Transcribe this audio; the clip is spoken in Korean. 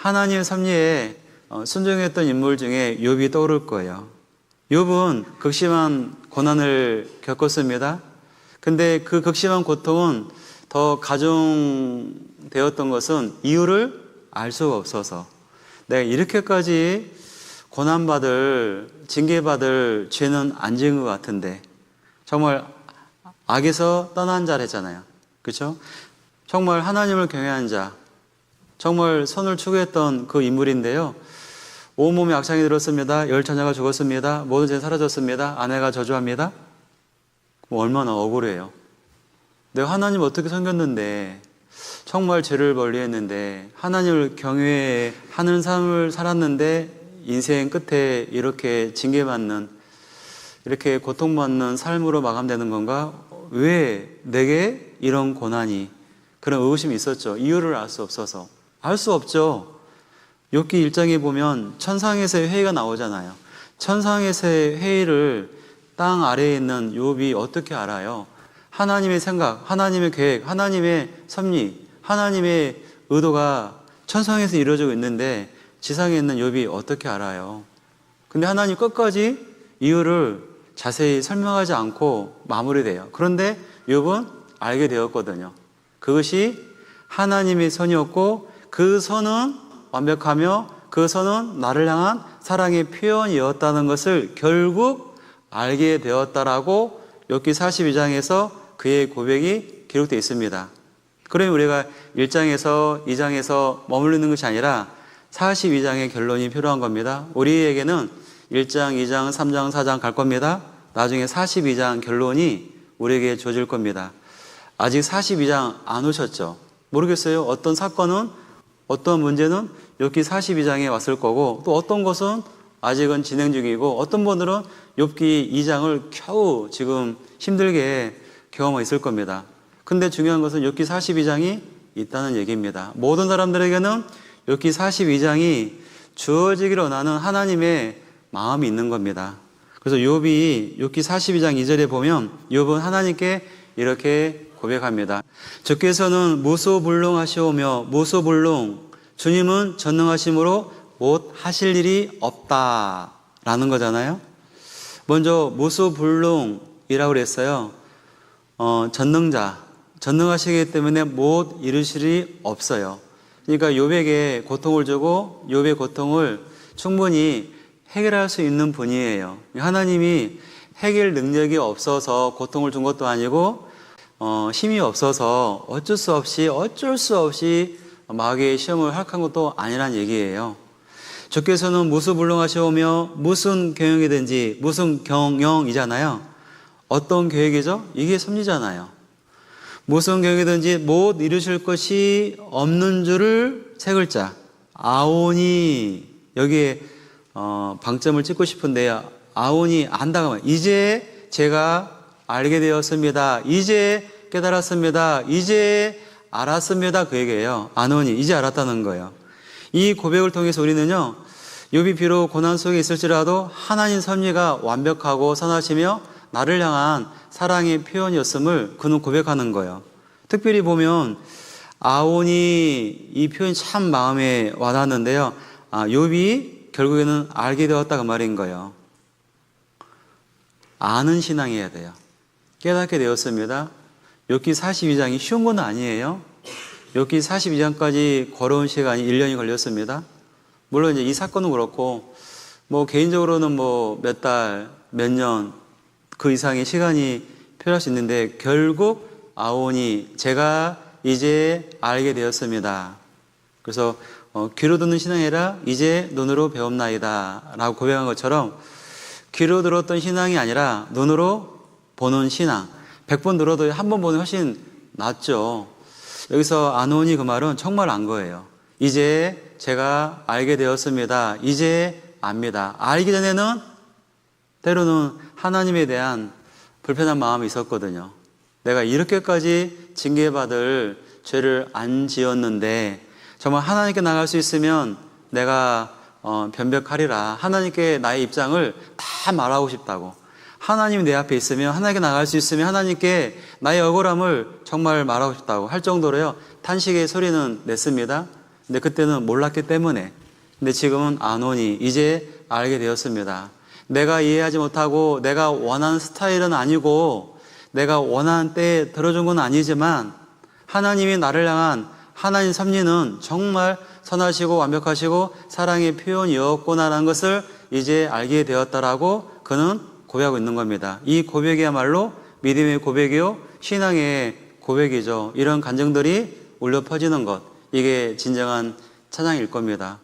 하나님의 섭리에 순종했던 인물 중에 욥이 떠오를 거예요. 욥은 극심한 고난을 겪었습니다. 근데 그 극심한 고통은 더 가중되었던 것은 이유를 알 수가 없어서, 내가 이렇게까지 고난받을, 징계받을 죄는 안 지은 것 같은데, 정말 악에서 떠난 자랬잖아요. 그렇죠? 정말 하나님을 경외한 자, 정말 선을 추구했던 그 인물인데요. 온몸에 악창이 들었습니다. 10처녀가 죽었습니다. 모든 죄는 사라졌습니다. 아내가 저주합니다. 얼마나 억울해요. 내가 하나님 어떻게 섬겼는데, 정말 죄를 멀리했는데, 하나님을 경외하는 삶을 살았는데 인생 끝에 이렇게 징계받는, 이렇게 고통받는 삶으로 마감되는 건가? 왜 내게 이런 고난이, 그런 의구심이 있었죠. 이유를 알 수 없어서. 알 수 없죠. 욥기 1장에 보면 천상에서의 회의가 나오잖아요. 천상에서의 회의를 땅 아래에 있는 욥이 어떻게 알아요? 하나님의 생각, 하나님의 계획, 하나님의 섭리, 하나님의 의도가 천상에서 이루어지고 있는데 지상에 있는 욥이 어떻게 알아요? 근데 하나님 끝까지 이유를 자세히 설명하지 않고 마무리돼요. 그런데 욥은 알게 되었거든요. 그것이 하나님의 선이었고, 그 선은 완벽하며 그 선은 나를 향한 사랑의 표현이었다는 것을 결국 알게 되었다라고 욥기 42장에서 그의 고백이 기록되어 있습니다. 그러면 우리가 1장에서 2장에서 머무르는 것이 아니라 42장의 결론이 필요한 겁니다. 우리에게는 1장, 2장, 3장, 4장 갈 겁니다. 나중에 42장 결론이 우리에게 주어질 겁니다. 아직 42장 안 오셨죠? 모르겠어요. 어떤 사건은, 어떤 문제는 욥기 42장에 왔을 거고, 또 어떤 것은 아직은 진행 중이고, 어떤 분들은 욥기 2장을 겨우 지금 힘들게 경험하고 있을 겁니다. 근데 중요한 것은 욥기 42장이 있다는 얘기입니다. 모든 사람들에게는 욥기 42장이 주어지기를 원하는 하나님의 마음이 있는 겁니다. 그래서 욥이 욥기 42장 2절에 보면 욥은 하나님께 이렇게 고백합니다. 주께서는 무소불능하시오며 무소불능, 주님은 전능하심으로 못 하실 일이 없다라는 거잖아요. 먼저 무소불능이라고 그랬어요. 전능자, 전능하시기 때문에 못 이루실 일이 없어요. 그러니까 욥에게 고통을 주고 욥의 고통을 충분히 해결할 수 있는 분이에요. 하나님이 해결 능력이 없어서 고통을 준 것도 아니고 힘이 없어서 어쩔 수 없이 마귀의 시험을 허락한 것도 아니란 얘기예요. 주께서는 무소불능하시오며 무슨 경영이든지, 무슨 경영이잖아요. 어떤 계획이죠? 이게 섭리잖아요. 무슨 경영이든지 못 이루실 것이 없는 줄을 세 글자 아오니, 여기에 방점을 찍고 싶은데요. 아오니, 안다가 말이에요. 이제 제가 알게 되었습니다. 이제 깨달았습니다. 이제 알았습니다. 그 얘기예요. 아노니, 이제 알았다는 거예요. 이 고백을 통해서 우리는요, 욥이 비록 고난 속에 있을지라도 하나님 섭리가 완벽하고 선하시며 나를 향한 사랑의 표현이었음을 그는 고백하는 거예요. 특별히 보면 아오니, 이 표현이 참 마음에 와닿는데요. 욥이 결국에는 알게 되었다 그 말인 거예요. 아는 신앙이어야 돼요. 깨닫게 되었습니다. 욥기 42장이 쉬운 건 아니에요. 욥기 42장까지 걸어온 시간이 1년이 걸렸습니다. 물론 이제 이 사건은 그렇고, 개인적으로는 몇 달, 몇 년, 그 이상의 시간이 필요할 수 있는데, 결국 아오니, 제가 이제 알게 되었습니다. 그래서 귀로 듣는 신앙이 아니라 이제 눈으로 배웠나이다 라고 고백한 것처럼, 귀로 들었던 신앙이 아니라 눈으로 보는 신앙. 100번 들어도 한 번 보는 훨씬 낫죠. 여기서 아노니, 그 말은 정말 안 거예요. 이제 제가 알게 되었습니다. 이제 압니다. 알기 전에는 때로는 하나님에 대한 불편한 마음이 있었거든요. 내가 이렇게까지 징계받을 죄를 안 지었는데 정말 하나님께 나갈 수 있으면 내가 변벽하리라. 하나님께 나의 입장을 다 말하고 싶다고. 하나님이 내 앞에 있으면, 하나님께 나갈 수 있으면 하나님께 나의 억울함을 정말 말하고 싶다고 할 정도로요, 탄식의 소리는 냈습니다. 근데 그때는 몰랐기 때문에. 근데 지금은 아노니, 이제 알게 되었습니다. 내가 이해하지 못하고 내가 원하는 스타일은 아니고 내가 원하는 때에 들어준 건 아니지만 하나님이 나를 향한 하나님 섭리는 정말 선하시고 완벽하시고 사랑의 표현이었구나라는 것을 이제 알게 되었다라고 그는 고백하고 있는 겁니다. 이 고백이야말로 믿음의 고백이요, 신앙의 고백이죠. 이런 감정들이 울려 퍼지는 것, 이게 진정한 찬양일 겁니다.